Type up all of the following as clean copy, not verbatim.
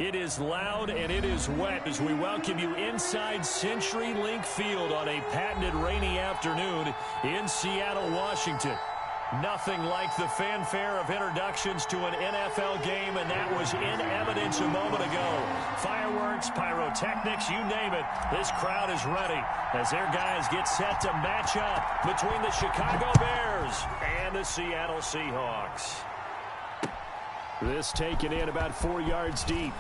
It is loud and it is wet as we welcome you inside CenturyLink Field on a patented rainy afternoon in Seattle, Washington. Nothing like the fanfare of introductions to an NFL game, and that was in evidence a moment ago. Fireworks, pyrotechnics, you name it. This crowd is ready as their guys get set to match up between the Chicago Bears and the Seattle Seahawks. This taken in about 4 yards deep.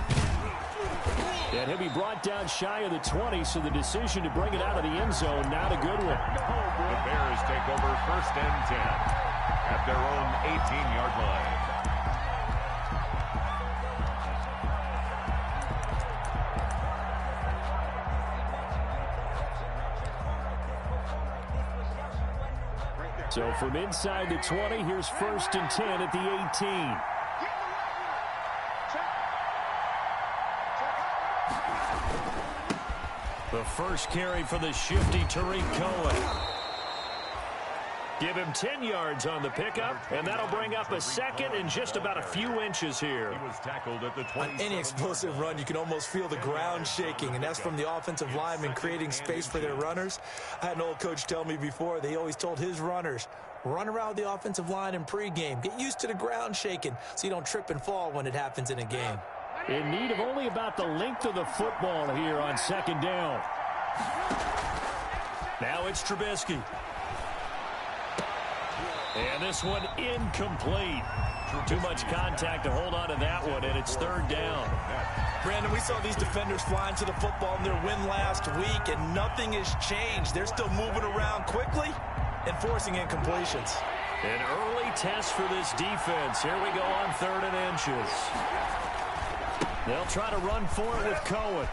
And he'll be brought down shy of the 20, so the decision to bring it out of the end zone, not a good one. The Bears take over 1st and 10 at their own 18-yard line. So from inside the 20, here's 1st and 10 at the 18. The first carry for the shifty Tariq Cohen. Give him 10 yards on the pickup, and that'll bring up a second and just about a few inches here. He was tackled at the 20. On any explosive run, you can almost feel the ground shaking, and that's from the offensive linemen creating space for their runners. I had an old coach tell me before, they always told his runners, run around the offensive line in pregame. Get used to the ground shaking so you don't trip and fall when it happens in a game. In need of only about the length of the football here on 2nd down. Now it's Trubisky. And this one incomplete. Too much contact to hold on to that one, and it's 3rd down. Brandon, we saw these defenders flying to the football in their win last week, and nothing has changed. They're still moving around quickly and forcing incompletions. An early test for this defense. Here we go on 3rd and inches. They'll try to run for it with Cohen.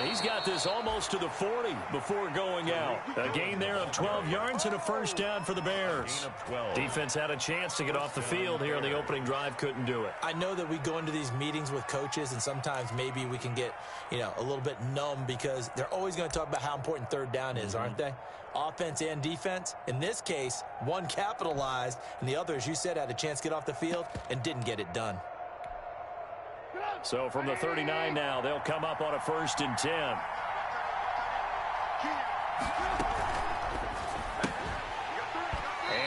He's got this almost to the 40 before going out. A gain there of 12 yards and a 1st down for the Bears. Defense had a chance to get off the field here on the opening drive, couldn't do it. I know that we go into these meetings with coaches, and sometimes maybe we can get, a little bit numb because they're always going to talk about how important 3rd down is, aren't they? Offense and defense. In this case, one capitalized, and the other, as you said, had a chance to get off the field and didn't get it done. So from the 39 now, they'll come up on a 1st and 10.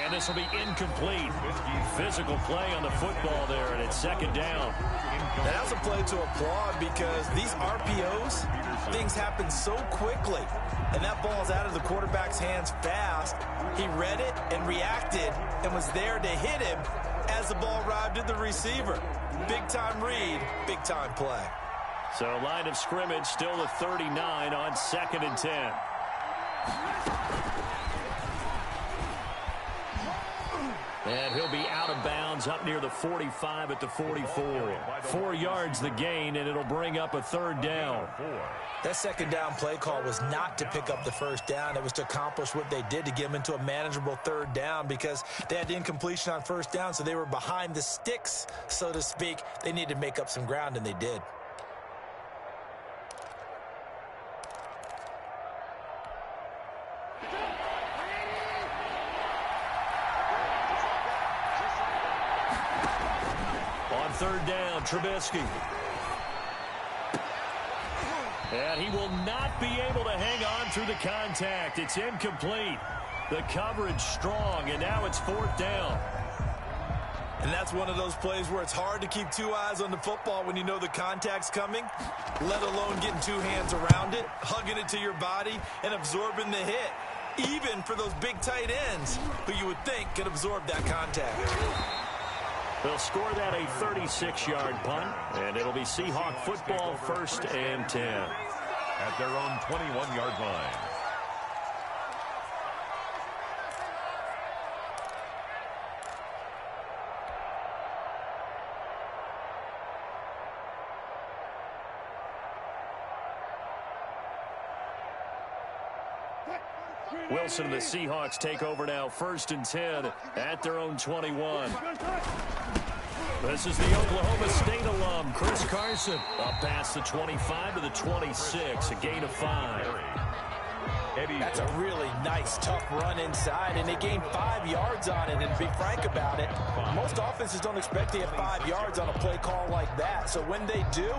And this will be incomplete. Physical play on the football there, and it's 2nd down. That's a play to applaud because these RPOs, things happen so quickly. And that ball's out of the quarterback's hands fast. He read it and reacted and was there to hit him as the ball arrived at the receiver. Big-time read, big-time play. So line of scrimmage still the 39 on 2nd and 10. And he'll be out of bounds up near the 45 at the 44. 4 yards the gain, and it'll bring up a 3rd down. That 2nd down play call was not to pick up the 1st down. It was to accomplish what they did to get them into a manageable 3rd down because they had the incompletion on 1st down, so they were behind the sticks, so to speak. They needed to make up some ground, and they did. On 3rd down, Trubisky. And he will not be able to hang on through the contact. It's incomplete. The coverage strong, and now it's 4th down. And that's one of those plays where it's hard to keep 2 eyes on the football when you know the contact's coming, let alone getting 2 hands around it, hugging it to your body, and absorbing the hit, even for those big tight ends who you would think could absorb that contact. They'll score that a 36-yard punt, and it'll be Seahawk football 1st and 10. At their own 21-yard line. Wilson and the Seahawks take over now, 1st and 10 at their own 21. This is the Oklahoma State alum, Chris Carson, up past the 25 to the 26, a gain of 5. That's a really nice, tough run inside, and they gained 5 yards on it. And to be frank about it, most offenses don't expect to get 5 yards on a play call like that. So when they do,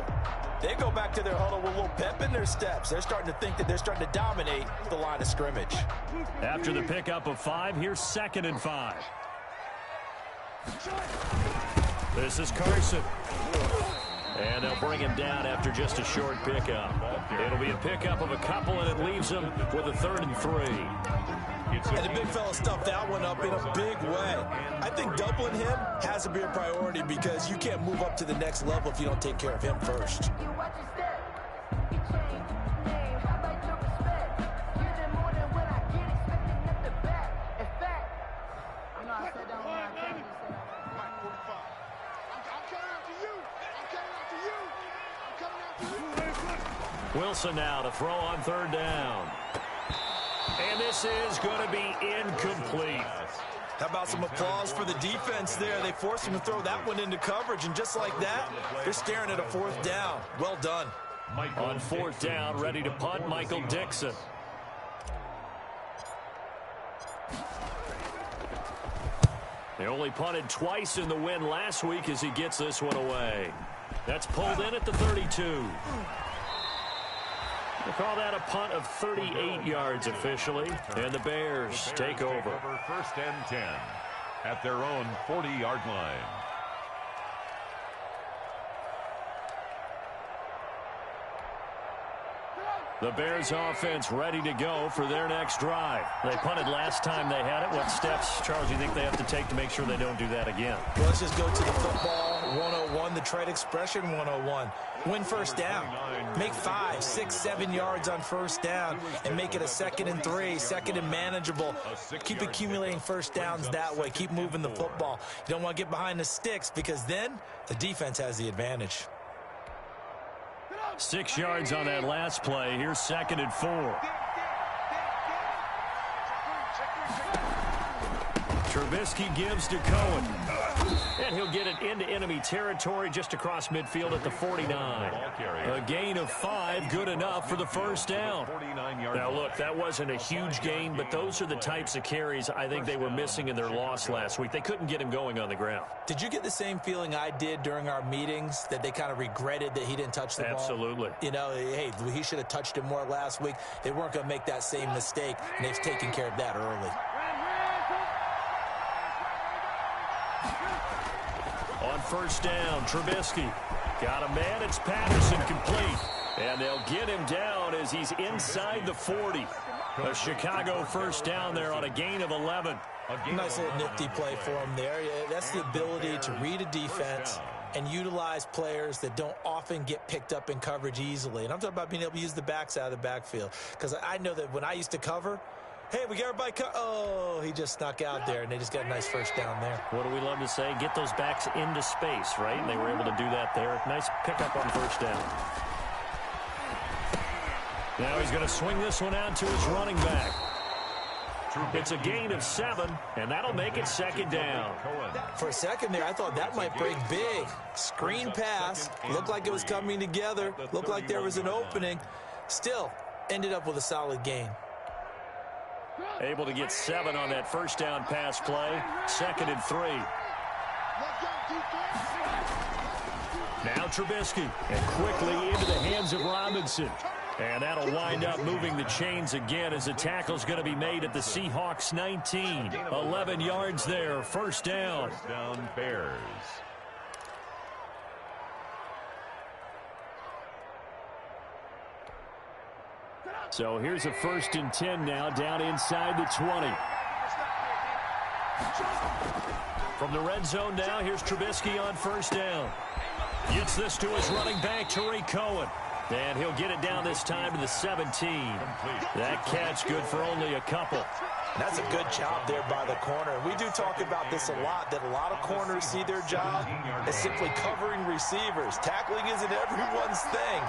they go back to their huddle with a little pep in their steps. They're starting to think that they're starting to dominate the line of scrimmage. After the pickup of 5, here's 2nd and 5. This is Carson. And they'll bring him down after just a short pickup. It'll be a pickup of a couple, and it leaves him with a 3rd and 3. And the big fella stuffed that one up in a big way. I think doubling him has to be a priority because you can't move up to the next level if you don't take care of him first. Wilson now to throw on 3rd down. And this is going to be incomplete. How about some applause for the defense there? They forced him to throw that one into coverage, and just like that, they're staring at a 4th down. Well done. On 4th down, ready to punt, Michael Dixon. They only punted twice in the win last week as he gets this one away. That's pulled in at the 32. We'll call that a punt of 38 yards officially, and the Bears take over. 1st and 10 at their own 40-yard line. The Bears offense ready to go for their next drive. They punted last time they had it. What steps, Charles, do you think they have to take to make sure they don't do that again? Well, let's just go to the football 101, the trade expression 101. Win 1st down. Make 5, 6, 7 yards on 1st down and make it a 2nd and 3, 2nd and manageable. Keep accumulating 1st downs that way. Keep moving the football. You don't want to get behind the sticks because then the defense has the advantage. 6 yards on that last play. Here's 2nd and 4. Trubisky gives to Cohen. And he'll get it into enemy territory just across midfield at the 49. A gain of 5, good enough for the 1st down. Now, look, that wasn't a huge gain, but those are the types of carries I think they were missing in their loss last week. They couldn't get him going on the ground. Did you get the same feeling I did during our meetings, that they kind of regretted that he didn't touch the ball? Absolutely. You know, hey, he should have touched it more last week. They weren't going to make that same mistake, and they've taken care of that early. On 1st down, Trubisky got a man. It's Patterson complete. And they'll get him down as he's inside the 40. A Chicago 1st down there on a gain of 11. Nice little nifty play for him there. That's the ability to read a defense and utilize players that don't often get picked up in coverage easily. And I'm talking about being able to use the backs out of the backfield. Because I know that when I used to cover, hey, we got everybody oh, he just snuck out there, and they just got a nice 1st down there. What do we love to say? Get those backs into space, right? And they were able to do that there. Nice pickup on 1st down. Now he's going to swing this one out to his running back. It's a gain of 7, and that'll make it 2nd down. For a second there, I thought that might break big. Screen pass. Looked like it was coming together. Looked like there was an opening. Still, ended up with a solid gain. Able to get 7 on that 1st down pass play. 2nd and 3. Now Trubisky. And quickly into the hands of Robinson. And that'll wind up moving the chains again as the tackle's going to be made at the Seahawks 19. 11 yards there. 1st down. 1st down, Bears. So here's a 1st and 10 now, down inside the 20. From the red zone now, here's Trubisky on 1st down. Gets this to his running back, Tariq Cohen. And he'll get it down this time to the 17. That catch good for only a couple. That's a good job there by the corner. We do talk about this a lot, that a lot of corners see their job as simply covering receivers. Tackling isn't everyone's thing.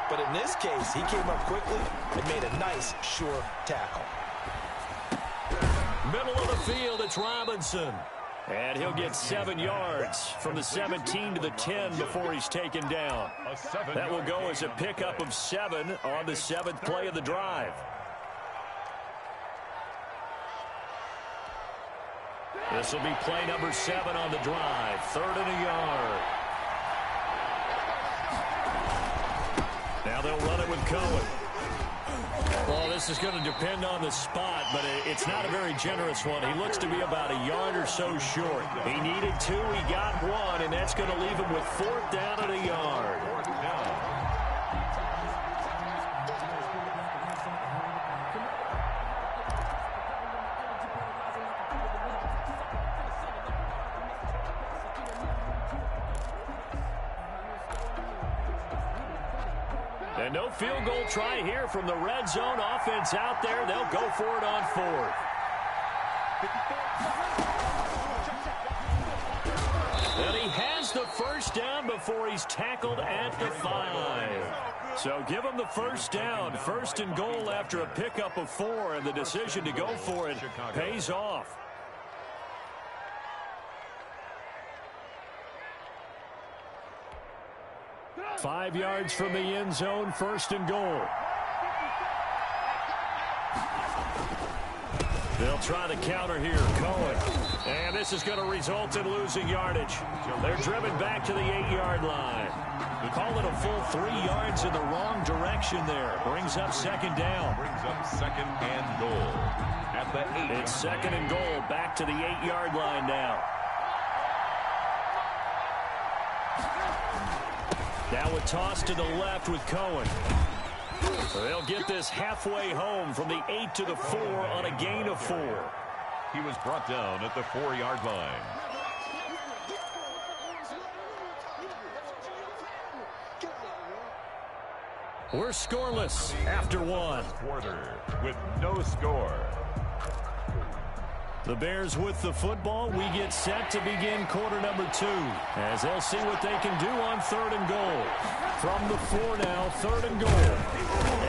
But in this case, he came up quickly and made a nice, sure tackle. Middle of the field, it's Robinson. And he'll get 7 yards from the 17 to the 10 before he's taken down. That will go as a pickup of 7 on the 7th play of the drive. This will be play number 7 on the drive. 3rd and a yard. Now they'll run it with Cohen. Well, this is going to depend on the spot, but it's not a very generous one. He looks to be about a yard or so short. He needed 2, he got 1, and that's going to leave him with 4th down and a yard. And no field goal try here from the red zone. Offense out there. They'll go for it on 4th. And he has the first down before he's tackled at the 5. So give him the first down. 1st and goal after a pickup of 4. And the decision to go for it pays off. Five yards from the end zone, 1st and goal. They'll try the counter here, Cohen. And this is going to result in losing yardage. They're driven back to the 8-yard line. Call it a full 3 yards in the wrong direction there. Brings up 2nd down. Brings up 2nd and goal at the 8. It's 2nd and goal, back to the 8-yard line now. Now a toss to the left with Cohen. They'll get this halfway home from the 8 to the 4 on a gain of 4. He was brought down at the 4-yard line. We're scoreless after 1. Quarter with no score. The Bears with the football. We get set to begin quarter number 2 as they'll see what they can do on 3rd and goal. From the 4 now, 3rd and goal.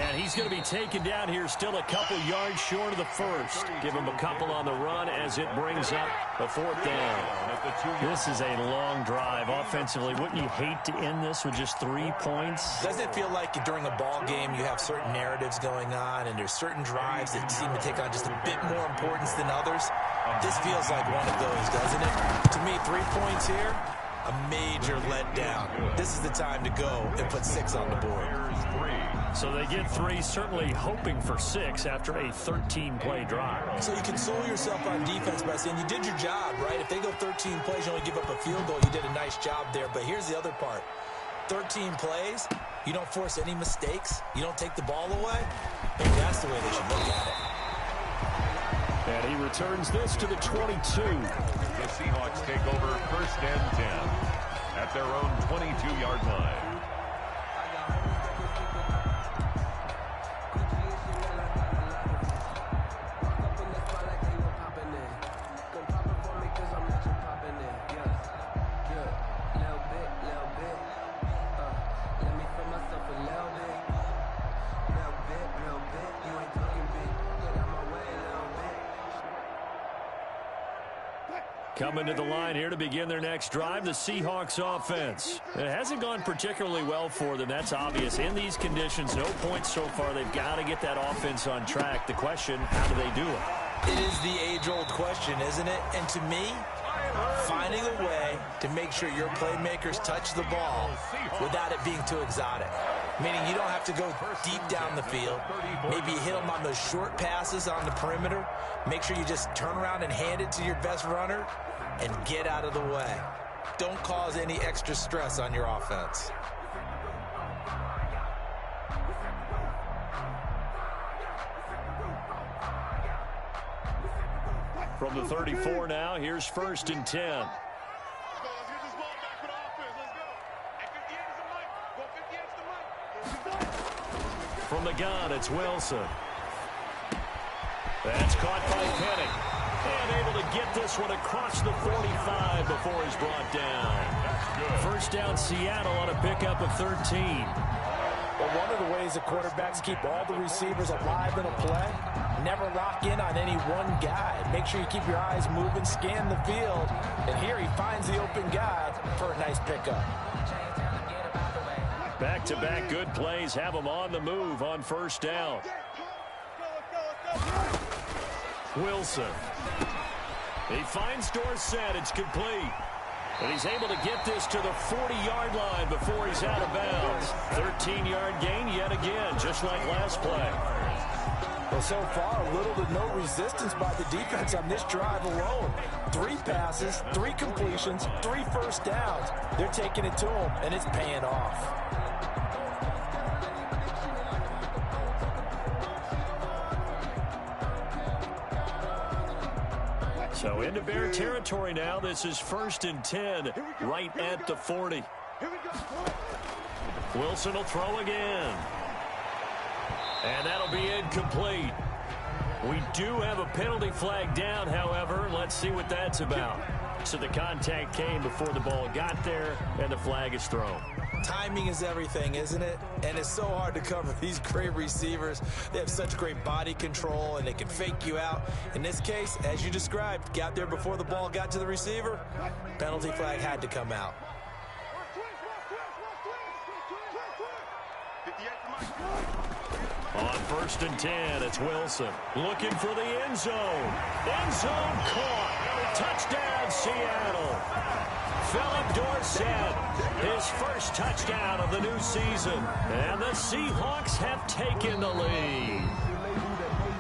And he's going to be taken down here still a couple yards short of the 1st. Give him a couple on the run as it brings up the 4th down. This is a long drive offensively. Wouldn't you hate to end this with just 3 points? Doesn't it feel like during a ball game you have certain narratives going on and there's certain drives that seem to take on just a bit more importance than others? This feels like one of those, doesn't it? To me, 3 points here, a major letdown. This is the time to go and put 6 on the board. So they get 3, certainly hoping for 6 after a 13-play drive. So you console yourself on defense by saying you did your job, right? If they go 13 plays, you only give up a field goal, you did a nice job there. But here's the other part. 13 plays, you don't force any mistakes, you don't take the ball away. Maybe that's the way they should look at it. And he returns this to the 22. The Seahawks take over 1st and 10 at their own 22-yard line. Coming to the line here to begin their next drive, the Seahawks offense. It hasn't gone particularly well for them. That's obvious. In these conditions, no points so far. They've got to get that offense on track. The question, how do they do it? It is the age-old question, isn't it? And to me, finding a way to make sure your playmakers touch the ball without it being too exotic. Meaning you don't have to go deep down the field. Maybe you hit them on those short passes on the perimeter. Make sure you just turn around and hand it to your best runner and get out of the way. Don't cause any extra stress on your offense. From the 34 now, here's 1st and 10. From the gun, it's Wilson. That's caught by Penning. And able to get this one across the 45 before he's brought down. 1st down, Seattle on a pickup of 13. Well, one of the ways the quarterbacks keep all the receivers alive in a play, never lock in on any one guy. Make sure you keep your eyes moving, scan the field. And here he finds the open guy for a nice pickup. Back-to-back good plays have him on the move on 1st down. Wilson. He finds Dorsett. It's complete. And he's able to get this to the 40-yard line before he's out of bounds. 13-yard gain yet again, just like last play. Well, so far, little to no resistance by the defense on this drive alone. 3 passes, 3 completions, 3 first downs. They're taking it to him, and it's paying off. So into Bear territory now. This is 1st and 10, right at the 40. Wilson will throw again. And that'll be incomplete. We do have a penalty flag down, however. Let's see what that's about. So the contact came before the ball got there, and the flag is thrown. Timing is everything, isn't it? And it's so hard to cover these great receivers. They have such great body control, and they can fake you out. In this case, as you described, got there before the ball got to the receiver. Penalty flag had to come out. On 1st and 10, it's Wilson looking for the end zone. End zone caught. Touchdown, Seattle. Philip Dorsett, his first touchdown of the new season. And the Seahawks have taken the lead.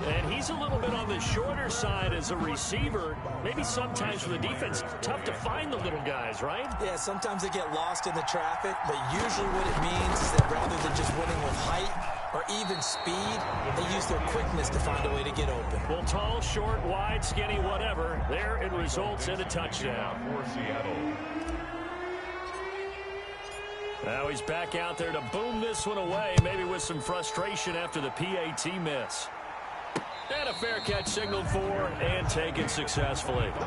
And he's a little bit on the shorter side as a receiver. Maybe sometimes for the defense, tough to find the little guys, right? Yeah, sometimes they get lost in the traffic, but usually what it means is that rather than just winning with height or even speed, they use their quickness to find a way to get open. Well, tall, short, wide, skinny, whatever, there it results in a touchdown. For Seattle. Now he's back out there to boom this one away, maybe with some frustration after the PAT miss. And a fair catch signaled for and taken successfully. The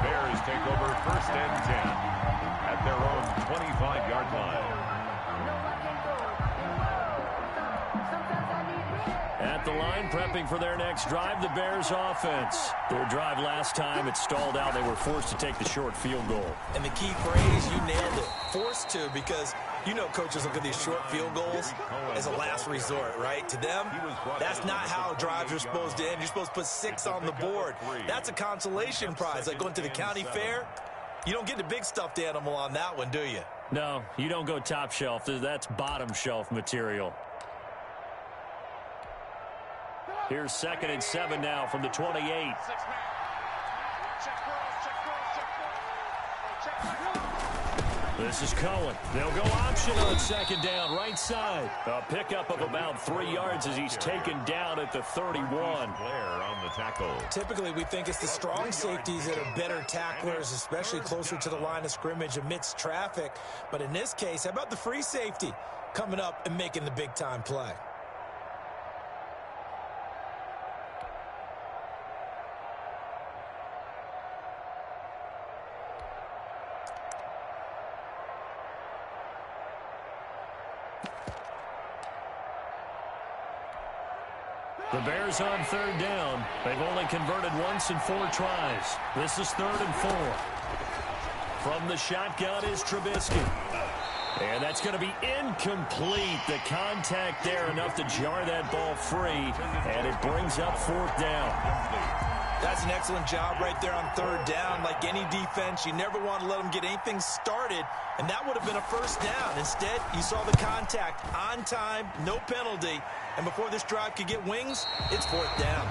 Bears take over 1st and 10 at their own 25-yard line. At the line, prepping for their next drive, the Bears offense. Their drive last time, it stalled out. They were forced to take the short field goal. And the key phrase, you nailed it, forced to, because you know coaches look at these short field goals as a last resort, right? To them, that's not how drives are supposed to end. You're supposed to put 6 on the board. That's a consolation prize, like going to the county fair. You don't get the big stuffed animal on that one, do you? No, you don't go top shelf. That's bottom shelf material. Here's 2nd and 7 now from the 28. This is Cohen. They'll go option on 2nd down, right side. A pickup of about 3 yards as he's taken down at the 31. Blair on the tackle. Typically, we think it's the strong safeties that are better tacklers, especially closer to the line of scrimmage amidst traffic. But in this case, how about the free safety coming up and making the big-time play? The Bears on 3rd down. They've only converted once in 4 tries. This is 3rd and 4. From the shotgun is Trubisky. And that's going to be incomplete. The contact there enough to jar that ball free. And it brings up 4th down. That's an excellent job right there on 3rd down. Like any defense, you never want to let them get anything started, and that would have been a 1st down. Instead, you saw the contact on time, no penalty, and before this drive could get wings, it's 4th down.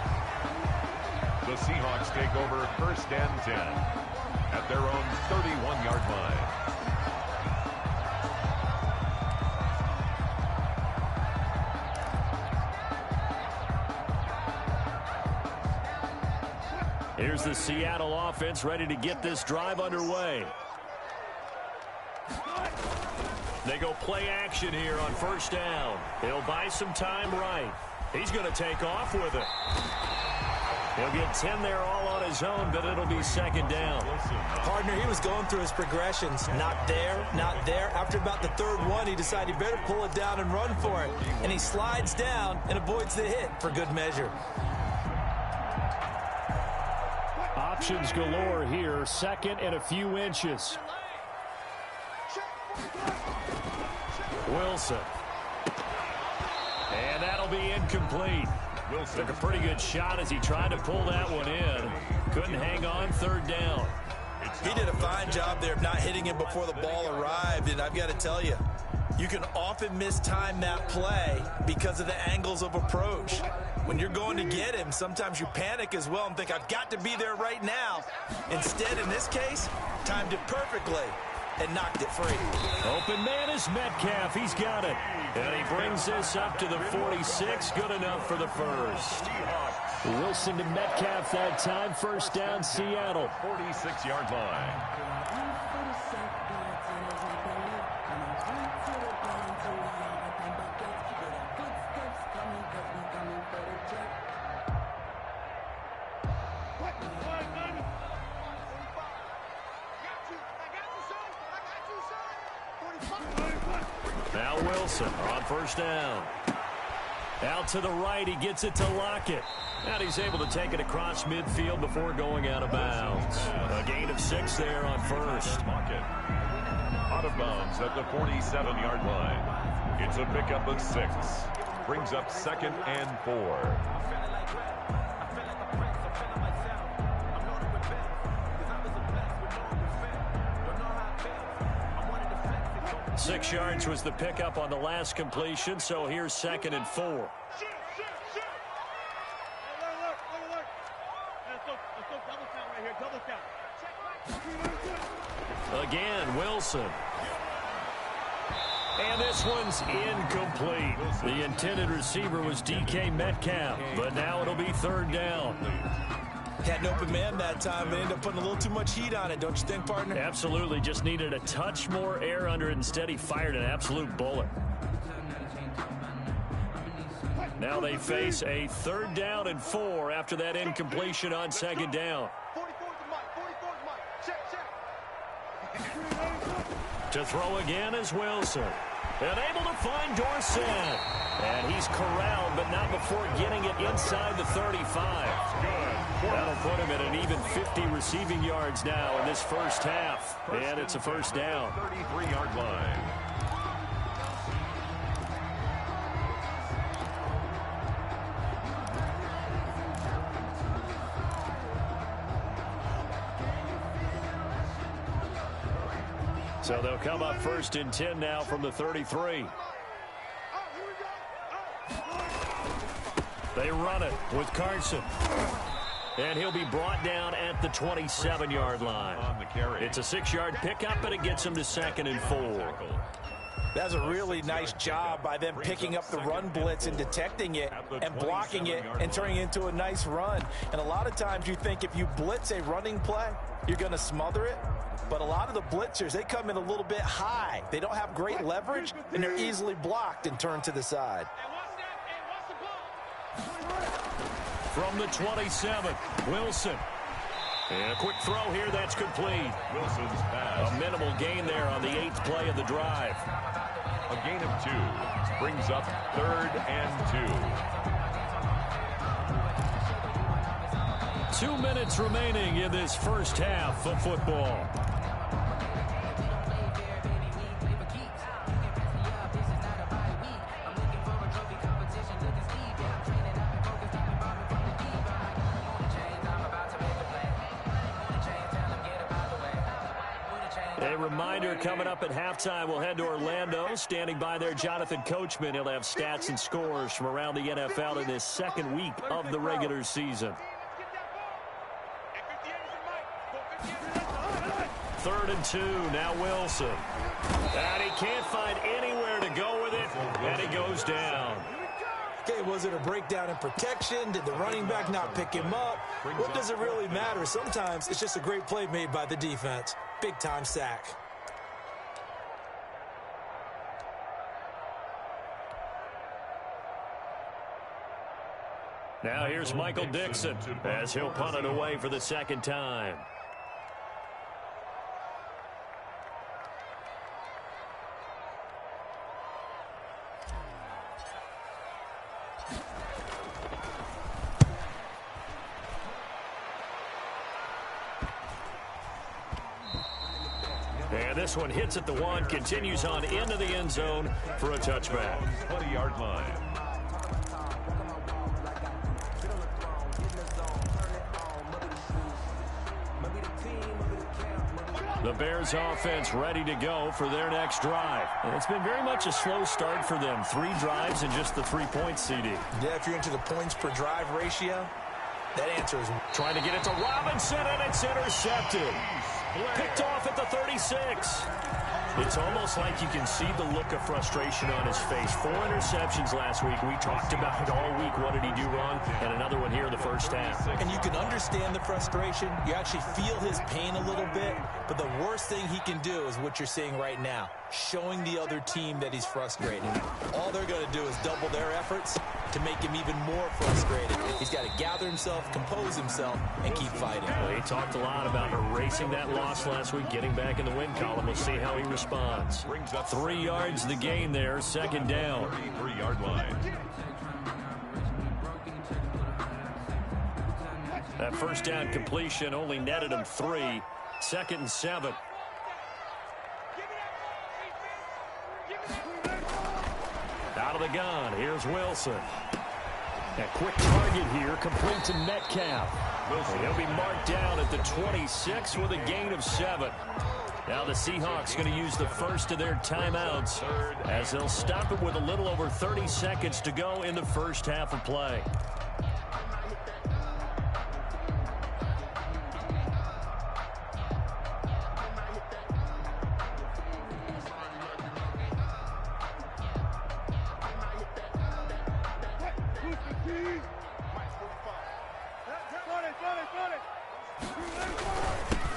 The Seahawks take over 1st and 10 at their own 31-yard line. Here's the Seattle offense ready to get this drive underway. They go play action here on 1st down. He'll buy some time right. He's going to take off with it. He'll get 10 there all on his own, but it'll be 2nd down. Partner, he was going through his progressions. Not there, not there. After about the 3rd one, he decided he better pull it down and run for it. And he slides down and avoids the hit for good measure. Options galore here. 2nd and a few inches. Wilson. And that'll be incomplete. Took a pretty good shot as he tried to pull that one in. Couldn't hang on, third down. He did a fine job there of not hitting him before the ball arrived, and I've got to tell you, you can often mistime that play because of the angles of approach. When you're going to get him, sometimes you panic as well and think, I've got to be there right now. Instead, in this case, timed it perfectly and knocked it free. Open man is Metcalf. He's got it. And he brings this up to the 46. Good enough for the first. Wilson to Metcalf that time. First down, Seattle. 46-yard line. Now Wilson on first down. Out to the right, he gets it to Lockett. And he's able to take it across midfield before going out of bounds. A gain of 6 there on first. Lockett out of bounds at the 47-yard line. It's a pickup of 6. Brings up 2nd and 4. 6 yards was the pickup on the last completion, so here's 2nd and 4. Again, Wilson. And this one's incomplete. The intended receiver was DK Metcalf, but now it'll be third down. Had an open man that time, but ended up putting a little too much heat on it, don't you think, partner? Absolutely. Just needed a touch more air under it. Instead, he fired an absolute bullet. Now they face a 3rd down and 4 after that incompletion on 2nd down. To throw again is Wilson. And able to find Dorsett. And he's corralled, but not before getting it inside the 35. That'll put him at an even 50 receiving yards now in this first half. And it's a first down. 33-yard line. So they'll come up 1st and 10 now from the 33. They run it with Carson. And he'll be brought down at the 27-yard line. It's a 6-yard pickup, but it gets him to 2nd and 4. That's a really nice job by them picking up the run blitz and detecting it and blocking it and turning it into a nice run. And a lot of times you think if you blitz a running play, you're going to smother it. But a lot of the blitzers, they come in a little bit high. They don't have great leverage, and they're easily blocked and turned to the side. From the 27, Wilson. And a quick throw here, that's complete. Wilson's pass. A minimal gain there on the 8th play of the drive. A gain of 2. Brings up 3rd and 2. 2 minutes remaining in this first half of football. A reminder coming up at halftime, we'll head to Orlando. Standing by there, Jonathan Coachman. He'll have stats and scores from around the NFL in this 2nd week of the regular season. 3rd and 2, now Wilson. And he can't find anywhere to go with it, and he goes down. Okay, was it a breakdown in protection? Did the running back not pick him up? What does it really matter? Sometimes it's just a great play made by the defense. Big-time sack. Now here's Michael Dixon as he'll punt it away for the 2nd time. And this one hits at the 1, continues on into the end zone for a touchback. 20-yard line. The Bears offense ready to go for their next drive. It's been very much a slow start for them. 3 drives and just the 3 points, CD. Yeah, if you're into the points per drive ratio, that answer is... Trying to get it to Robinson, and it's intercepted. Picked off at the 36. It's almost like you can see the look of frustration on his face. 4 interceptions last week. We talked about it all week. What did he do wrong? And another one here in the first half. And you can understand the frustration. You actually feel his pain a little bit. But the worst thing he can do is what you're seeing right now, showing the other team that he's frustrated. All they're going to do is double their efforts to make him even more frustrated. He's got to gather himself, compose himself, and keep fighting. Well, he talked a lot about erasing that loss last week, getting back in the win column. We'll see how he responds. 3 yards the gain there, second down. 33-yard line. That first down completion only netted him 3. 2nd and 7. Out of the gun, here's Wilson. A quick target here, complete to Metcalf. Wilson, he'll be marked down at the 26 with a gain of 7. Now the Seahawks going to use the first of their timeouts as they'll stop it with a little over 30 seconds to go in the first half of play.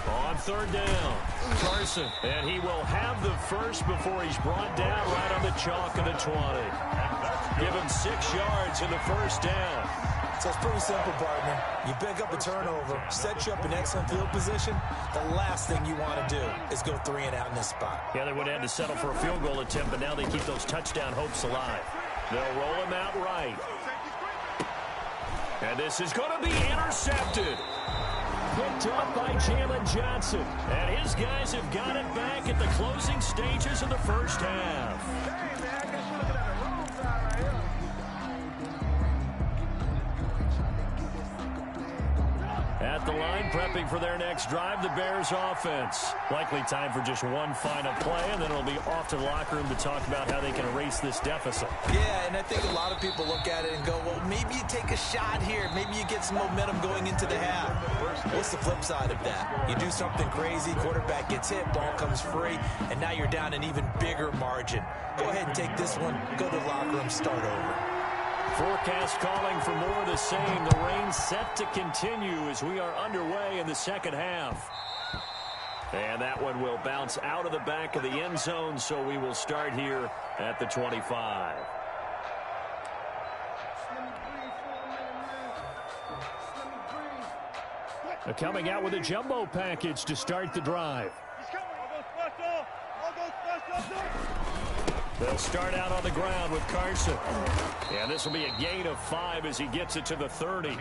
On 3rd down, Carson, and he will have the first before he's brought down right on the chalk of the 20. Give him 6 yards in the first down. So it's pretty simple, partner. You pick up a turnover, set you up in excellent field position. The last thing you want to do is go 3 and out in this spot. Yeah, they would have had to settle for a field goal attempt, but now they keep those touchdown hopes alive. They'll roll him out right. And this is going to be intercepted. Picked up by Jalen Johnson. And his guys have got it back at the closing stages of the first half. At the line, prepping for their next drive, the Bears offense. Likely time for just one final play, and then it'll be off to the locker room to talk about how they can erase this deficit. Yeah, and I think a lot of people look at it and go, well, maybe you take a shot here. Maybe you get some momentum going into the half. What's the flip side of that? You do something crazy, quarterback gets hit, ball comes free, and now you're down an even bigger margin. Go ahead and take this one, go to the locker room, start over. Forecast calling for more of the same. The rain set to continue as we are underway in the second half. And that one will bounce out of the back of the end zone, so we will start here at the 25. Coming out with a jumbo package to start the drive. They'll start out on the ground with Carson. And this will be a gain of 5 as he gets it to the 30.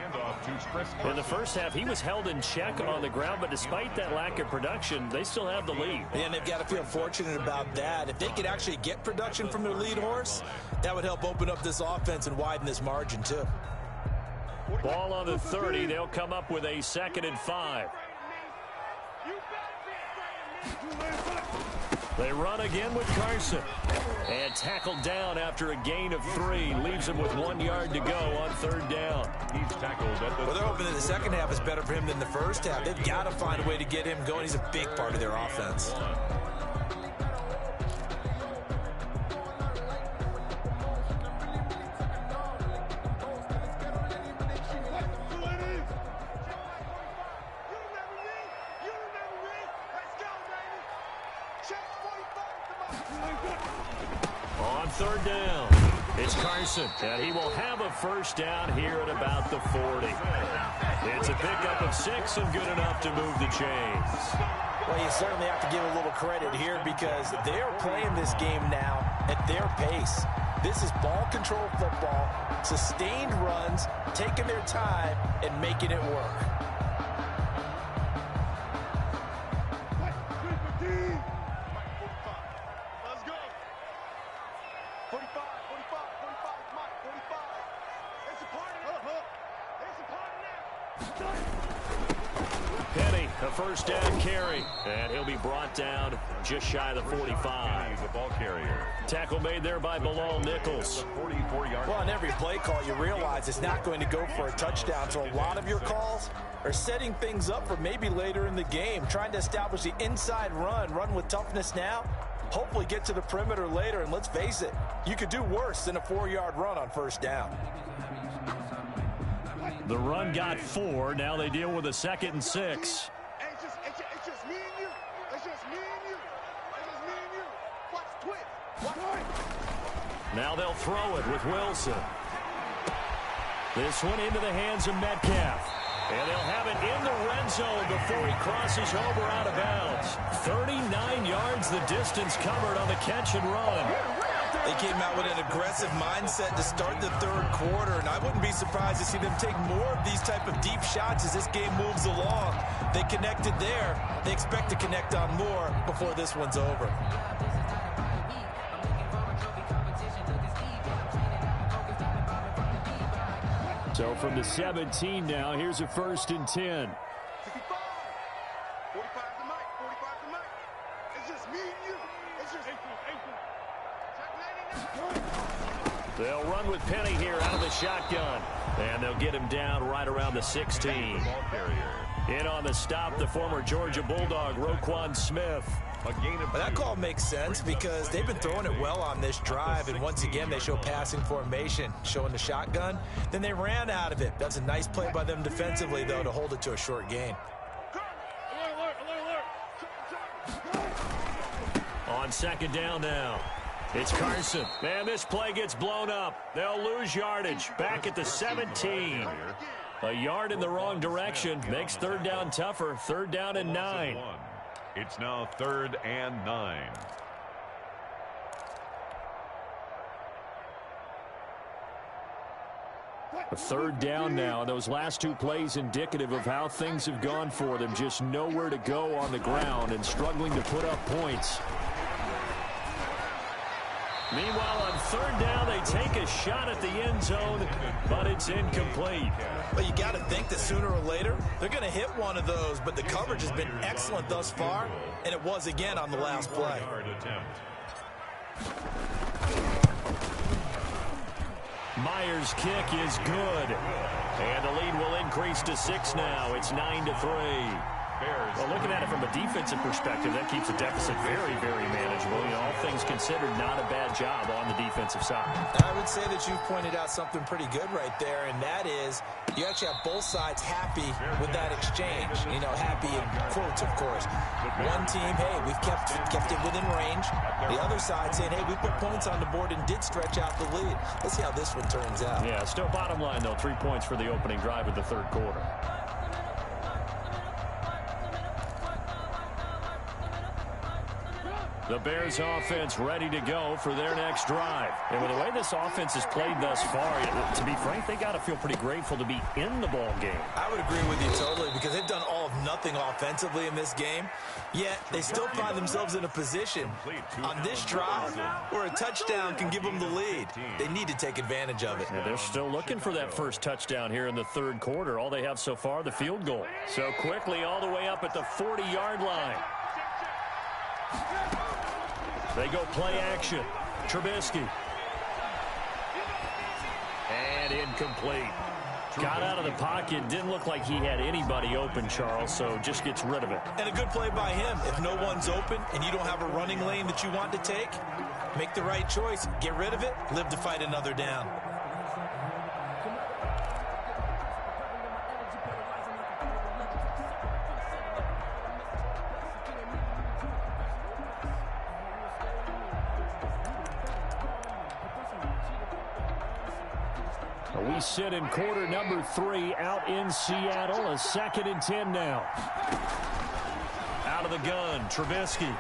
In the first half, he was held in check on the ground, but despite that lack of production, they still have the lead. And they've got to feel fortunate about that. If they could actually get production from their lead horse, that would help open up this offense and widen this margin, too. Ball on the 30. They'll come up with a 2nd and 5. They run again with Carson. And tackled down after a gain of 3. Leaves him with 1 yard to go on 3rd down. He's tackled at the... Well, they're hoping that the second half is better for him than the first half. They've got to find a way to get him going. He's a big part of their offense. On 3rd down, it's Carson, and he will have a first down here at about the 40. It's a pickup of 6 and good enough to move the chains. Well, you certainly have to give a little credit here because they are playing this game now at their pace. This is ball control football, sustained runs, taking their time, and making it work. Penny A first down carry, and he'll be brought down just shy of the 45. The ball carrier. Tackle made there by Bilal Nichols. 44-yard. Well, on every play call, you realize it's not going to go for a touchdown. So a lot of your calls are setting things up for maybe later in the game, trying to establish the inside run with toughness now, hopefully get to the perimeter later. And let's face it, you could do worse than a 4-yard run on first down. The run got 4. Now they deal with a 2nd and 6. It's just me and you. It's just me and you. It's just me and you. Watch twitch. Watch twitch. Now they'll throw it with Wilson. This one into the hands of Metcalf. And they'll have it in the red zone before he crosses over out of bounds. 39 yards the distance covered on the catch and run. They came out with an aggressive mindset to start the third quarter, and I wouldn't be surprised to see them take more of these type of deep shots as this game moves along. They connected there. They expect to connect on more before this one's over. So from the 17 now, here's a 1st and 10. 55. 45 to Mike. 45 to Mike. It's just me and you. It's just 18. They'll run with Penny here out of the shotgun. And they'll get him down right around the 16. Ball carrier. In on the stop, the former Georgia Bulldog, Roquan Smith. That call makes sense because they've been throwing it well on this drive, and once again they show passing formation, showing the shotgun. Then they ran out of it. That's a nice play by them defensively, though, to hold it to a short gain. On 2nd down now, it's Carson. And this play gets blown up. They'll lose yardage. Back at the 17. A yard in the wrong direction makes 3rd down tougher. 3rd down and 9. It's now 3rd and 9. A 3rd down now. Those last 2 plays indicative of how things have gone for them. Just nowhere to go on the ground and struggling to put up points. Meanwhile, on 3rd down, they take a shot at the end zone, but it's incomplete. Well, you got to think that sooner or later they're going to hit one of those, but the coverage has been excellent thus far, and it was again on the last play. Myers' kick is good, and the lead will increase to 6 now. It's 9-3. Well, looking at it from a defensive perspective, that keeps the deficit very, very manageable. You know, all things considered, not a bad job on the defensive side. I would say that you've pointed out something pretty good right there, and that is you actually have both sides happy with that exchange. You know, happy in quotes, of course. One team, hey, we've kept it within range. The other side saying, hey, we put points on the board and did stretch out the lead. Let's see how this one turns out. Yeah, still bottom line, though, 3 points for the opening drive of the 3rd quarter. The Bears offense ready to go for their next drive. And with the way this offense has played thus far, to be frank, they got to feel pretty grateful to be in the ball game. I would agree with you totally because they've done all of nothing offensively in this game, yet they still find themselves in a position on this drive where a touchdown can give them the lead. They need to take advantage of it. Yeah, they're still looking for that first touchdown here in the 3rd quarter. All they have so far, the field goal. So quickly all the way up at the 40-yard line. They go play action. Trubisky. And incomplete. Got out of the pocket. Didn't look like he had anybody open, Charles, so just gets rid of it. And a good play by him. If no one's open and you don't have a running lane that you want to take, make the right choice. Get rid of it. Live to fight another down. We sit in quarter number 3 out in Seattle. A 2nd and 10 now. Out of the gun, Trubisky.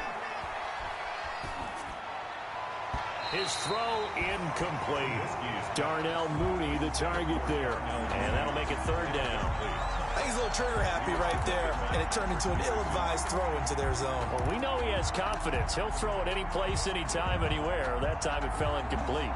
His throw incomplete. Darnell Mooney, the target there. And that'll make it 3rd down. I think he's a little trigger happy right there, and it turned into an ill-advised throw into their zone. Well, we know he has confidence. He'll throw it any place, anytime, anywhere. That time it fell incomplete.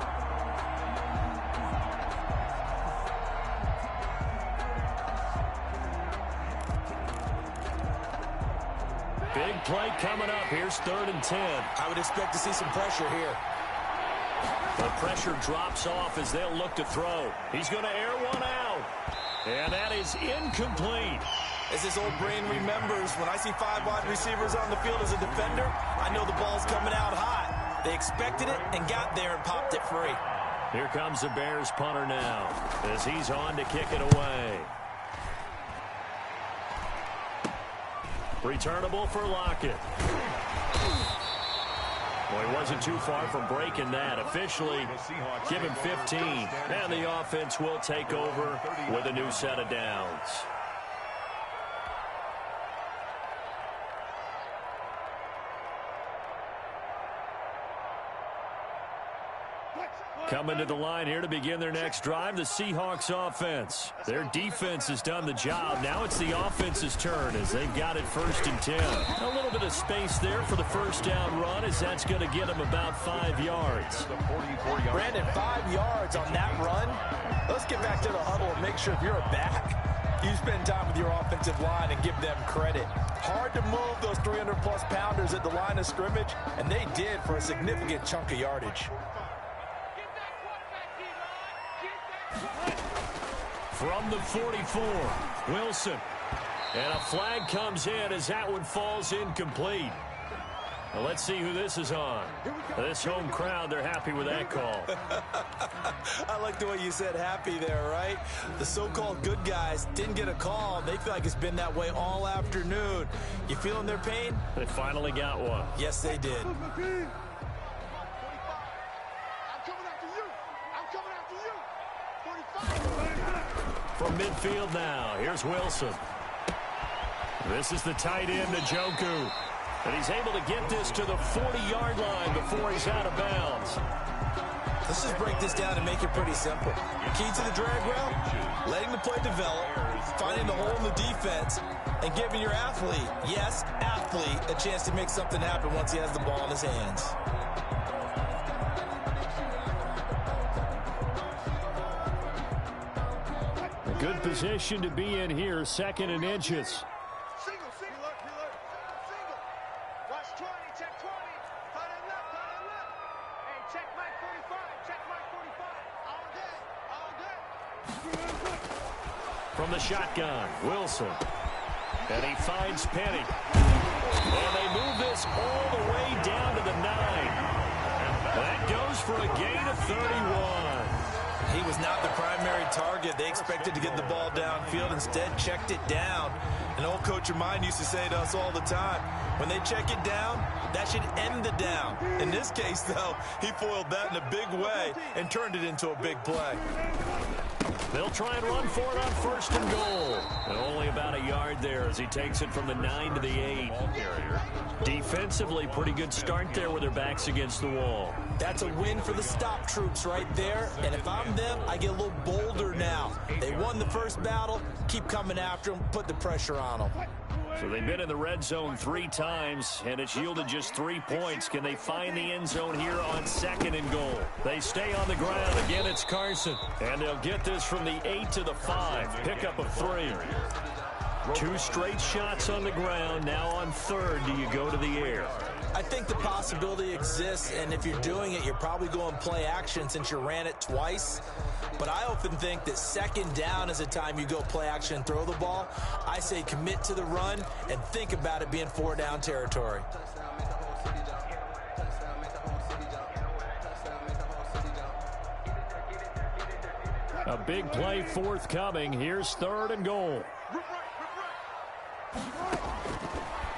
Big play coming up. Here's 3rd and 10. I would expect to see some pressure here. The pressure drops off as they'll look to throw. He's going to air one out. And that is incomplete. As his old brain remembers, when I see 5 wide receivers on the field as a defender, I know the ball's coming out hot. They expected it and got there and popped it free. Here comes the Bears punter now as he's on to kick it away. Returnable for Lockett. Well, he wasn't too far from breaking that. Officially, give him 15. And the offense will take over with a new set of downs. Coming to the line here to begin their next drive, the Seahawks offense. Their defense has done the job. Now it's the offense's turn as they've got it 1st and 10. A little bit of space there for the first down run as that's going to get them about 5 yards. Brandon, 5 yards on that run. Let's get back to the huddle and make sure if you're a back, you spend time with your offensive line and give them credit. Hard to move those 300-plus pounders at the line of scrimmage, and they did for a significant chunk of yardage. From the 44, Wilson. And a flag comes in as that one falls incomplete. Well, let's see who this is on. This home crowd, they're happy with that call. I like the way you said happy there, right? The so-called good guys didn't get a call. They feel like it's been that way all afternoon. You feeling their pain? They finally got one. Yes, they did. From midfield now, here's Wilson. This is the tight end, Njoku. And he's able to get this to the 40-yard line before he's out of bounds. Let's just break this down and make it pretty simple. Key to the drag route, letting the play develop, finding the hole in the defense, and giving your athlete, yes, athlete, a chance to make something happen once he has the ball in his hands. Good position to be in here, 2nd and inches. Single. Watch 20, check 20. Cut it left. Hey, check Mike 45. Check Mike 45. All day. From the shotgun, Wilson. And he finds Penny. And they move this all the way down to the 9. That goes for a gain of 31. He was not the primary target. They expected to get the ball downfield. Instead, checked it down. An old coach of mine used to say to us all the time, when they check it down, that should end the down. In this case, though, he foiled that in a big way and turned it into a big play. They'll try and run for it on 1st and goal. And only about a yard there as he takes it from the 9 to the 8. Defensively, pretty good start there with their backs against the wall. That's a win for the stop troops right there. And if I'm them, I get a little bolder now. They won the first battle. Keep coming after them. Put the pressure on them. So they've been in the red zone 3 times, and it's yielded just 3 points. Can they find the end zone here on 2nd and goal? They stay on the ground. Again, it's Carson. And they'll get this from the 8 to the 5. Pickup of 3. 2 straight shots on the ground. Now on 3rd, do you go to the air? I think the possibility exists, and if you're doing it, you're probably going play action since you ran it twice. But I often think that 2nd down is the time you go play action and throw the ball. I say commit to the run and think about it being 4-down territory. A big play forthcoming. Here's 3rd and goal.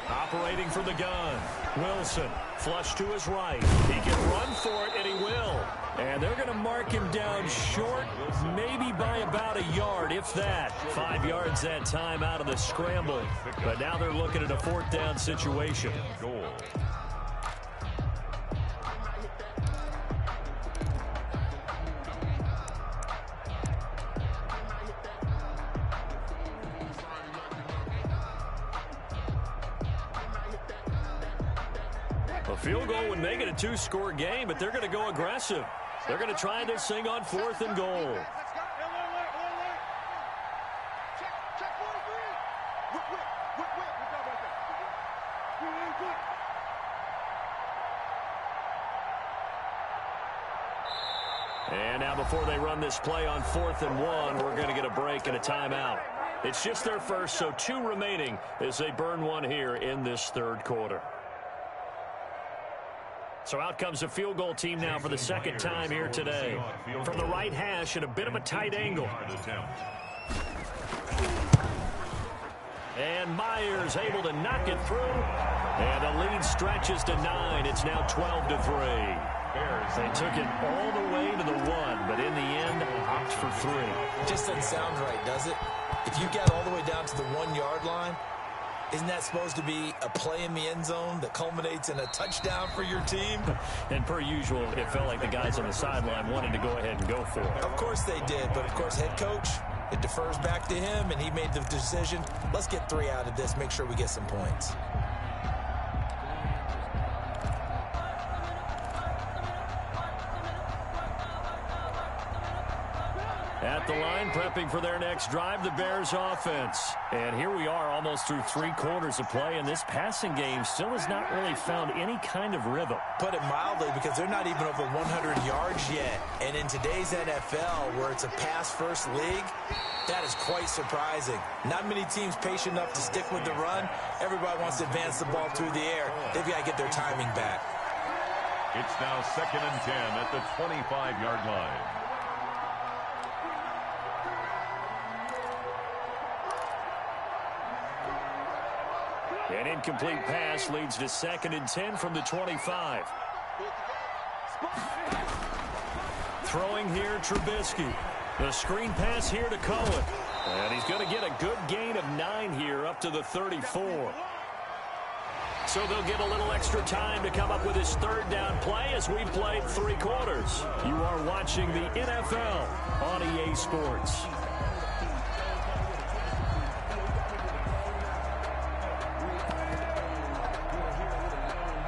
Operating from the gun, Wilson, flush to his right. He can run for it, and he will. And they're going to mark him down short, maybe by about a yard, if that. 5 yards that time out of the scramble. But now they're looking at a 4th down situation. Goal. A field goal would make it a 2-score game, but they're going to go aggressive. They're going to try this thing on 4th and goal. And now before they run this play on 4th and 1, we're going to get a break and a timeout. It's just their first, so 2 remaining as they burn one here in this 3rd quarter. So out comes the field goal team now for the 2nd time here today. From the right hash at a bit of a tight angle. And Myers able to knock it through. And the lead stretches to 9. It's now 12-3. They took it all the way to the 1, but in the end, opt for 3. Just doesn't sound right, does it? If you get all the way down to the 1-yard line, isn't that supposed to be a play in the end zone that culminates in a touchdown for your team? And per usual, it felt like the guys on the sideline wanted to go ahead and go for it. Of course they did, but of course head coach, it defers back to him, and he made the decision. Let's get 3 out of this, make sure we get some points. At the line, prepping for their next drive, the Bears offense. And here we are almost through 3 quarters of play, and this passing game still has not really found any kind of rhythm. Put it mildly, because they're not even over 100 yards yet. And in today's NFL, where it's a pass-first league, that is quite surprising. Not many teams patient enough to stick with the run. Everybody wants to advance the ball through the air. They've got to get their timing back. It's now 2nd and 10 at the 25-yard line. An incomplete pass leads to 2nd and 10 from the 25. Throwing here, Trubisky. The screen pass here to Cohen. And he's going to get a good gain of 9 here up to the 34. So they'll get a little extra time to come up with his 3rd down play as we've played 3 quarters. You are watching the NFL on EA Sports.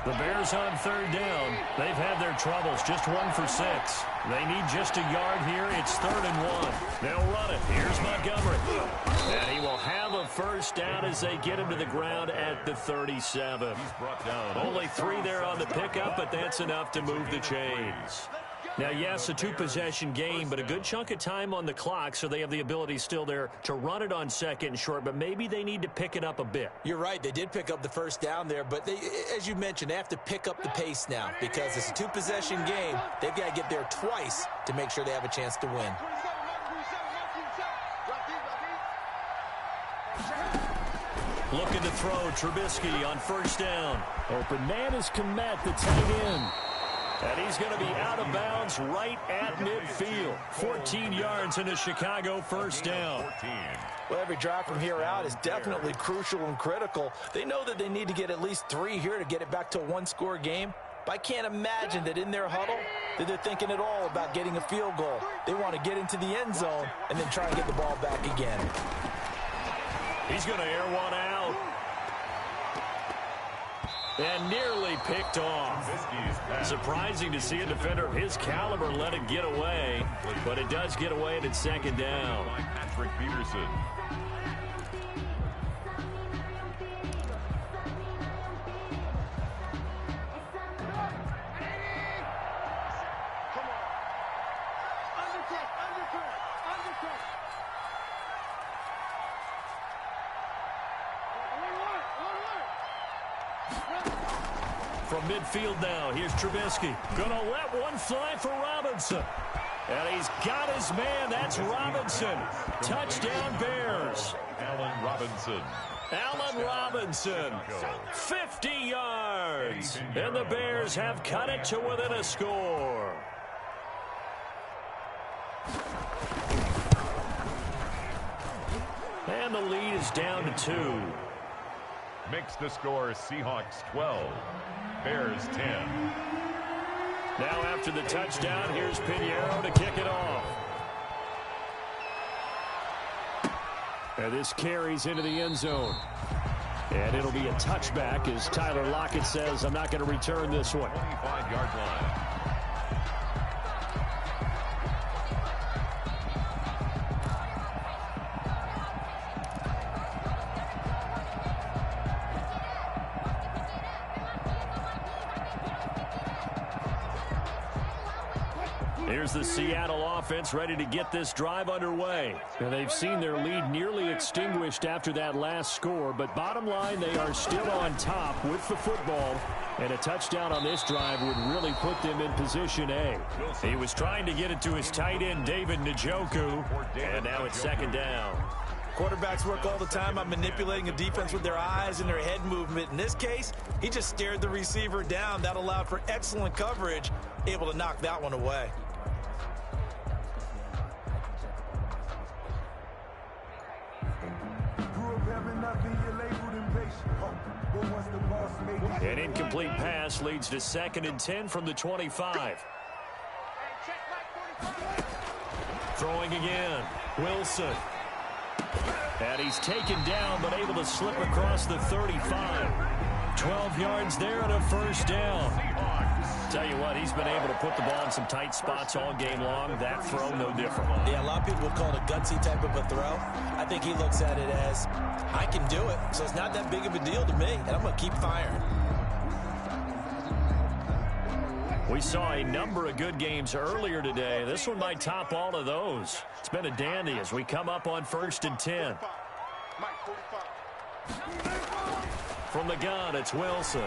The Bears on 3rd down. They've had their troubles. Just 1 for 6. They need just a yard here. It's 3rd and 1. They'll run it. Here's Montgomery. And he will have a 1st down as they get him to the ground at the 37. He's brought down. Only 3 there on the pickup, but that's enough to move the chains. Now, yes, a 2-possession game, but a good chunk of time on the clock, so they have the ability still there to run it on 2nd and short, but maybe they need to pick it up a bit. You're right. They did pick up the 1st down there, but they, as you mentioned, they have to pick up the pace now because it's a 2-possession game. They've got to get there twice to make sure they have a chance to win. Looking to throw, Trubisky on 1st down. Open man is Kmet, the tight end. And he's going to be out of bounds right at midfield. 14 yards in a Chicago 1st down. Well, every drive from here out is definitely crucial and critical. They know that they need to get at least 3 here to get it back to a 1-score game. But I can't imagine that in their huddle that they're thinking at all about getting a field goal. They want to get into the end zone and then try and get the ball back again. He's going to air one out. And nearly picked off. Surprising to see a defender of his caliber let it get away, but it does get away and it's 2nd down. Patrick Peterson. From midfield now, here's Trubisky. Gonna let one fly for Robinson. And he's got his man. That's Robinson. Touchdown Bears. Allen Robinson. Allen Robinson. 50 yards. And the Bears have cut it to within a score. And the lead is down to 2. Makes the score Seahawks 12. Bears 10. Now after the touchdown, here's Pinheiro to kick it off. And this carries into the end zone. And it'll be a touchback as Tyler Lockett says, I'm not going to return this one. 25-yard line. Here's the Seattle offense ready to get this drive underway. And they've seen their lead nearly extinguished after that last score, but bottom line, they are still on top with the football, and a touchdown on this drive would really put them in position A. He was trying to get it to his tight end, David Njoku, and now it's second down. Quarterbacks work all the time on manipulating a defense with their eyes and their head movement. In this case, he just stared the receiver down. That allowed for excellent coverage, able to knock that one away. An incomplete pass leads to 2nd and 10 from the 25. Throwing again. Wilson. And he's taken down, but able to slip across the 35. 12 yards there and a first down. Tell you what, he's been able to put the ball in some tight spots all game long. That throw, no different. Yeah, a lot of people would call it a gutsy type of a throw. I think he looks at it as, I can do it, so it's not that big of a deal to me, and I'm going to keep firing. We saw a number of good games earlier today. This one might top all of those. It's been a dandy as we come up on 1st and 10. From the gun, it's Wilson.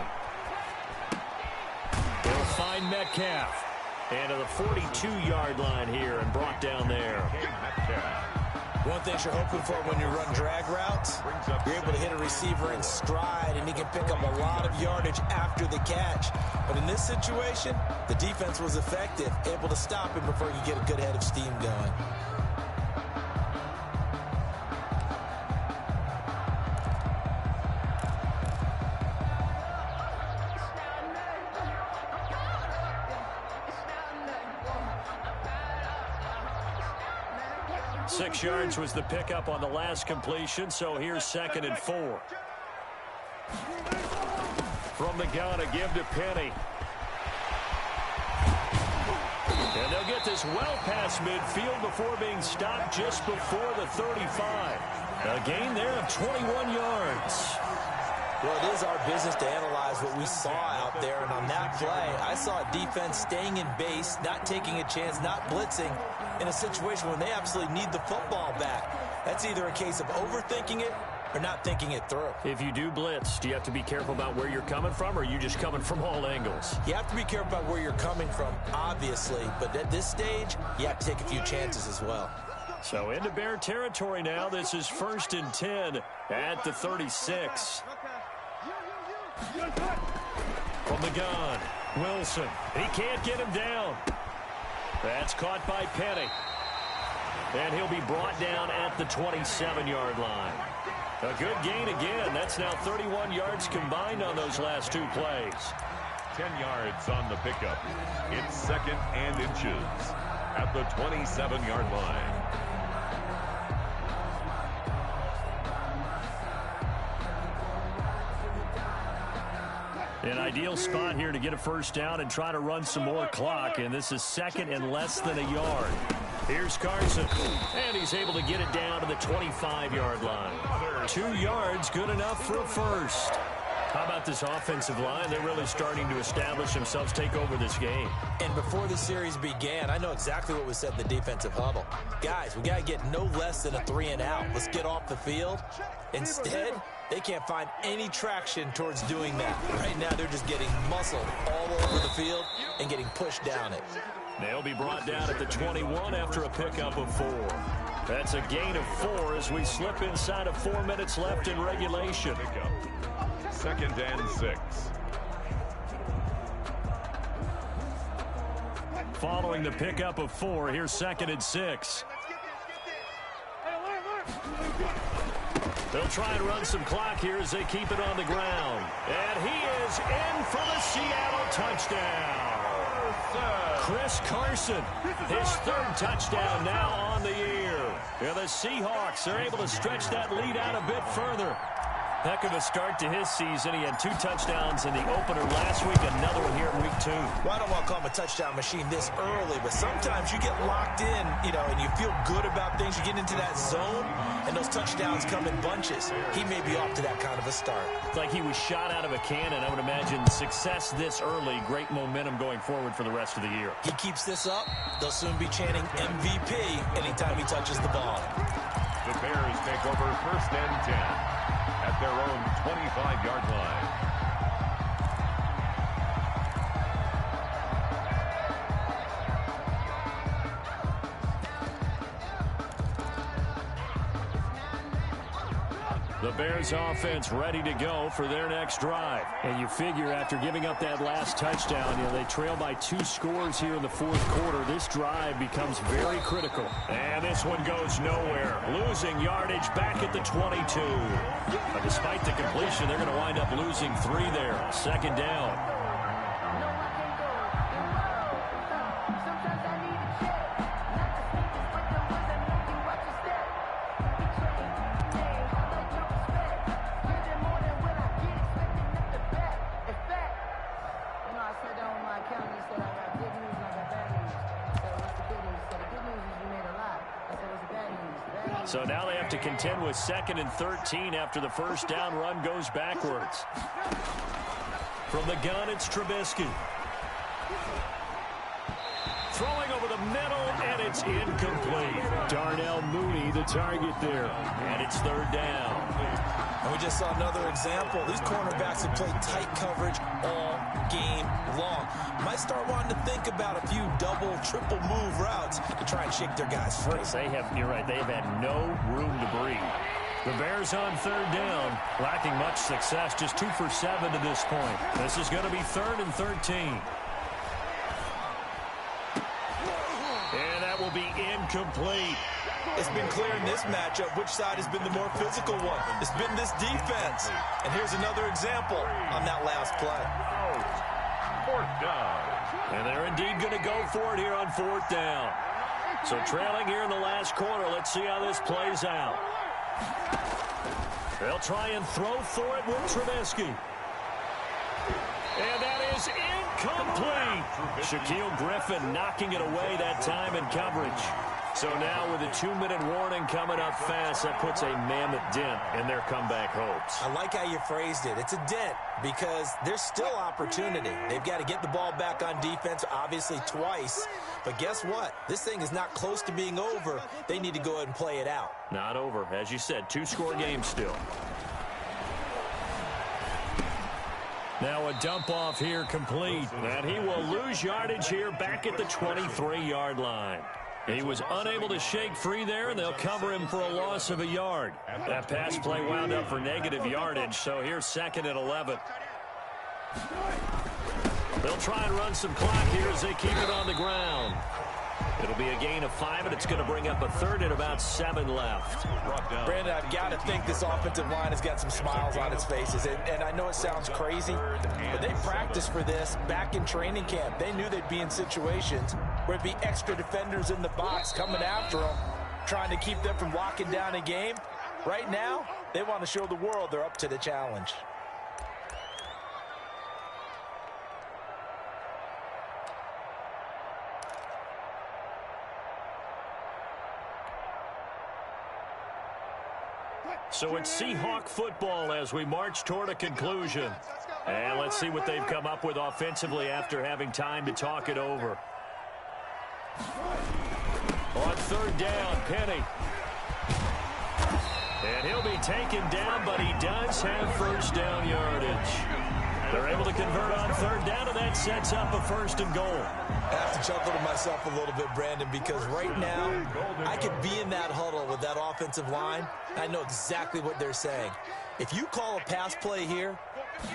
He'll find Metcalf. And to the 42-yard line here and brought down there. One thing you're hoping for when you run drag routes, you're able to hit a receiver in stride, and he can pick up a lot of yardage after the catch. But in this situation, the defense was effective, able to stop him before you get a good head of steam going. Six yards was the pickup on the last completion, so here's 2nd and 4. From the gun, a give to Penny. And they'll get this well past midfield before being stopped just before the 35. A gain there of 21 yards. Well, it is our business to analyze what we saw out there, and on that play, I saw a defense staying in base, not taking a chance, not blitzing, in a situation when they absolutely need the football back. That's either a case of overthinking it or not thinking it through. If you do blitz, do you have to be careful about where you're coming from, or are you just coming from all angles? You have to be careful about where you're coming from, obviously, but at this stage, you have to take a few chances as well. So into Bear territory now. This is 1st and 10 at the 36. From the gun, Wilson. He can't get him down. That's caught by Penny. And he'll be brought down at the 27-yard line. A good gain again. That's now 31 yards combined on those last two plays. 10 yards on the pickup. It's 2nd and inches at the 27-yard line. An ideal spot here to get a first down and try to run some more clock, and this is 2nd and less than a yard. Here's Carson, and he's able to get it down to the 25-yard line. 2 yards, good enough for a first. How about this offensive line? They're really starting to establish themselves, take over this game. And before the series began, I know exactly what was said in the defensive huddle. Guys, we got to get no less than a 3 and out. Let's get off the field. Instead, they can't find any traction towards doing that. Right now, they're just getting muscled all over the field and getting pushed down it. They'll be brought down at the 21 after a pickup of 4. That's a gain of 4 as we slip inside of 4 minutes left in regulation. 2nd and 6. Following the pickup of 4, here's 2nd and 6. They'll try and run some clock here as they keep it on the ground. And he is in for the Seattle touchdown. Chris Carson, his 3rd touchdown now on the year. And the Seahawks are able to stretch that lead out a bit further. Heck of a start to his season. He had 2 touchdowns in the opener last week, another one here in week 2. Well, I don't want to call him a touchdown machine this early, but sometimes you get locked in, and you feel good about things. You get into that zone, and those touchdowns come in bunches. He may be off to that kind of a start. It's like he was shot out of a cannon. I would imagine success this early, great momentum going forward for the rest of the year. He keeps this up, they'll soon be chanting MVP anytime he touches the ball. The Bears take over 1st and 10 at their own 25-yard line. The Bears offense ready to go for their next drive. And you figure after giving up that last touchdown, they trail by 2 scores here in the 4th quarter. This drive becomes very critical. And this one goes nowhere. Losing yardage back at the 22. But despite the completion, they're going to wind up losing 3 there. 2nd down. So now they have to contend with 2nd and 13 after the 1st down run goes backwards. From the gun, it's Trubisky. Throwing over the middle, and it's incomplete. Darnell Mooney, the target there. And it's 3rd down. And we just saw another example. These cornerbacks have played tight coverage all game long. Might start wanting to think about a few double, triple move routes to try and shake their guys free. You're right, they've had no room to breathe. The Bears on 3rd down, lacking much success, just 2 for 7 to this point. This is going to be 3rd and 13. And that will be incomplete. It's been clear in this matchup which side has been the more physical one. It's been this defense. And here's another example on that last play. 4th down. And they're indeed going to go for it here on 4th down. So trailing here in the last quarter. Let's see how this plays out. They'll try and throw for it with Trubisky. And that is incomplete. Shaquille Griffin knocking it away that time in coverage. So now with a 2-minute warning coming up fast, that puts a mammoth dent in their comeback hopes. I like how you phrased it. It's a dent because there's still opportunity. They've got to get the ball back on defense, obviously twice. But guess what? This thing is not close to being over. They need to go ahead and play it out. Not over. As you said, 2-score game still. Now a dump off here complete. And he will lose yardage here back at the 23-yard line. He was unable to shake free there, and they'll cover him for a loss of a yard. That pass play wound up for negative yardage, so here's 2nd and 11. They'll try and run some clock here as they keep it on the ground. It'll be a gain of 5, and it's going to bring up a 3rd and about 7 left. Brandon, I've got to think this offensive line has got some smiles on its faces. And I know it sounds crazy, but they practiced for this back in training camp. They knew they'd be in situations where there'd be extra defenders in the box coming after them, trying to keep them from locking down a game. Right now, they want to show the world they're up to the challenge. So it's Seahawk football as we march toward a conclusion. And let's see what they've come up with offensively after having time to talk it over. On 3rd down, Penny. And he'll be taken down, but he does have 1st down yardage. They're able to convert on 3rd down, and that sets up a 1st and goal. I have to chuckle to myself a little bit, Brandon, because right now I could be in that huddle with that offensive line. I know exactly what they're saying. If you call a pass play here,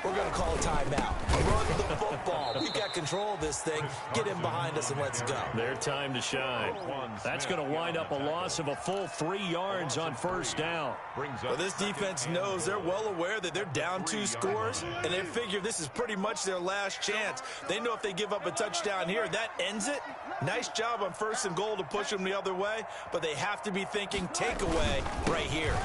we're going to call a timeout. Run the football. We've got control of this thing. Get in behind us and let's go. Their time to shine. That's going to wind up a loss of a full 3 yards on 1st down. Well, this defense knows they're well aware that they're down 2 scores, and they figure this is pretty much their last chance. They know if they give up a touchdown here, that ends it. Nice job on 1st and goal to push them the other way, but they have to be thinking takeaway right here.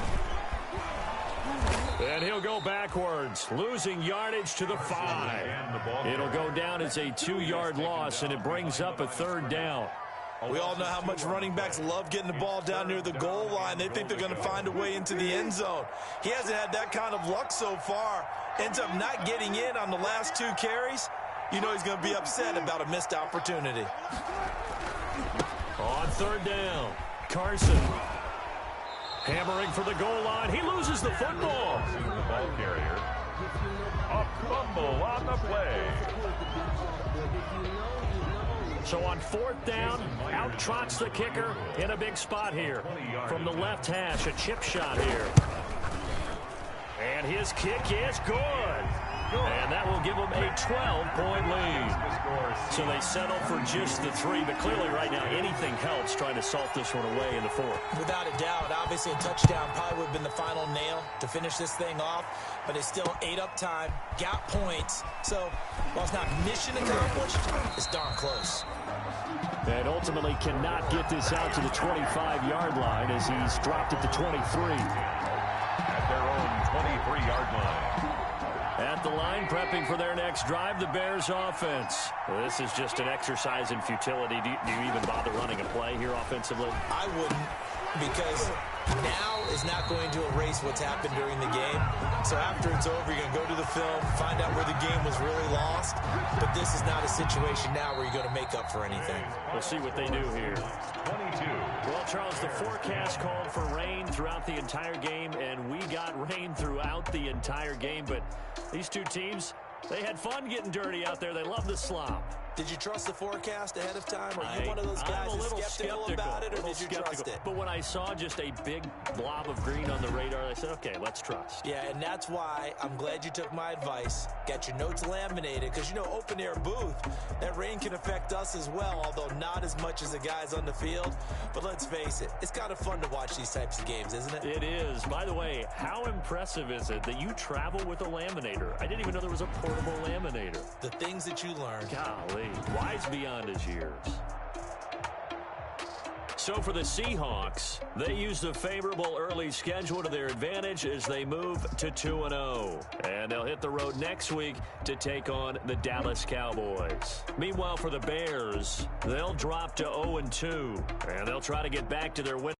And he'll go backwards, losing yardage to the 5. It'll go down as a 2-yard loss, and it brings up a 3rd down. We all know how much running backs love getting the ball down near the goal line. They think they're going to find a way into the end zone. He hasn't had that kind of luck so far. Ends up not getting in on the last 2 carries. You know he's going to be upset about a missed opportunity. On 3rd down, Carson hammering for the goal line. He loses the football. The ball carrier. A fumble on the play. So on 4th down, out trots the kicker in a big spot here. From the left hash, a chip shot here. And his kick is good. And that will give them a 12-point lead. So they settle for just the 3, but clearly right now anything helps trying to salt this one away in the 4th. Without a doubt, obviously a touchdown probably would have been the final nail to finish this thing off, but it's still ate up time, got points. So while it's not mission accomplished, it's darn close. And ultimately cannot get this out to the 25-yard line as he's dropped it to 23. At their own 23-yard line. At the line, prepping for their next drive, the Bears offense. Well, this is just an exercise in futility. Do you even bother running a play here offensively? I wouldn't, because now is not going to erase what's happened during the game. So after it's over, you're going to go to the film, find out where the game was really lost. But this is not a situation now where you're going to make up for anything. We'll see what they do here. 22. Well, Charles, the forecast called for rain throughout the entire game, and we got rain throughout the entire game. But these two teams, they had fun getting dirty out there. They love the slop. Did you trust the forecast ahead of time? Are you one of those guys who's skeptical about it, or did you trust it? But when I saw just a big blob of green on the radar, I said, okay, let's trust. Yeah, and that's why I'm glad you took my advice. Got your notes laminated, because, you know, open-air booth, that rain can affect us as well, although not as much as the guys on the field. But let's face it, it's kind of fun to watch these types of games, isn't it? It is. By the way, how impressive is it that you travel with a laminator? I didn't even know there was a portable laminator. The things that you learn. Golly. Wise beyond his years. So for the Seahawks, they use the favorable early schedule to their advantage as they move to 2-0. And they'll hit the road next week to take on the Dallas Cowboys. Meanwhile, for the Bears, they'll drop to 0-2, and they'll try to get back to their win.